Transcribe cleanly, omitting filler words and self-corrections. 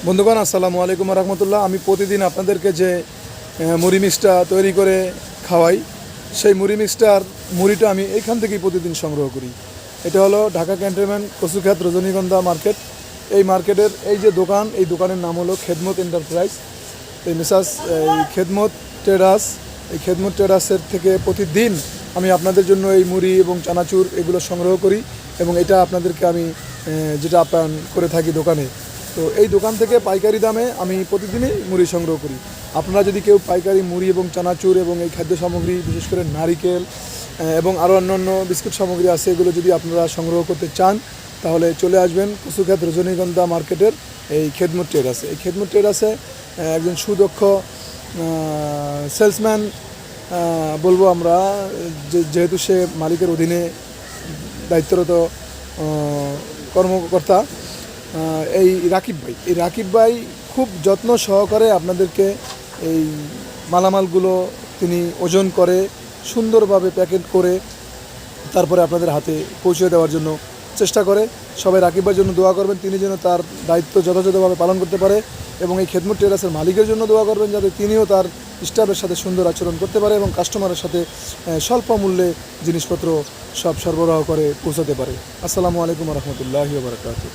বন্ধুগণ আসসালামু আলাইকুম রহমতুল্লাহ। আমি প্রতিদিন আপনাদেরকে যে মুড়ি মিক্সটা তৈরি করে খাওয়াই, সেই মুড়ি মিক্সটার মুড়িটা আমি এইখান থেকেই প্রতিদিন সংগ্রহ করি। এটা হলো ঢাকা ক্যান্টনমেন্ট কচুক্ষেত রজনীগন্ধা মার্কেট। এই মার্কেটের এই যে দোকান, এই দোকানের নাম হলো খেদমত এন্টারপ্রাইজ। এই মিসাস এই খেদমত ট্রেডার্স, এই খেদমত ট্রেডার্সের থেকে প্রতিদিন আমি আপনাদের জন্য এই মুড়ি এবং চানাচুর এগুলো সংগ্রহ করি এবং এটা আপনাদেরকে আমি যেটা আপ্যায়ন করে থাকি দোকানে। তো এই দোকান থেকে পাইকারি দামে আমি প্রতিদিনই মুড়ি সংগ্রহ করি। আপনারা যদি কেউ পাইকারি মুড়ি এবং চানাচুর এবং এই খাদ্য সামগ্রী, বিশেষ করে নারিকেল এবং আরও অন্যান্য বিস্কুট সামগ্রী আছে, এগুলো যদি আপনারা সংগ্রহ করতে চান তাহলে চলে আসবেন কচুক্ষেত রজনীগন্ধা মার্কেটের এই খেদমত ট্রেডার্সে। এই খেদমত ট্রেডার্সে একজন সুদক্ষ সেলসম্যান বলবো আমরা, যেহেতু সে মালিকের অধীনে দায়িত্বরত কর্মকর্তা, এই রাকিব ভাই খুব যত্ন সহকারে আপনাদেরকে এই মালামালগুলো তিনি ওজন করে সুন্দরভাবে প্যাকেট করে তারপরে আপনাদের হাতে পৌঁছে দেওয়ার জন্য চেষ্টা করে। সবাই রাকিব ভাইয়ের জন্য দোয়া করবেন, তিনি যেন তার দায়িত্ব যথাযথভাবে পালন করতে পারে, এবং এই খেদমত ট্রেডার্সের মালিকের জন্য দোয়া করবেন যাতে তিনিও তার স্টাফের সাথে সুন্দর আচরণ করতে পারে এবং কাস্টমারের সাথে স্বল্প মূল্যে জিনিসপত্র সব সরবরাহ করে পৌঁছাতে পারে। আসসালামু আলাইকুম রহমতুল্লাহি ওয়া বারাকাতুহু।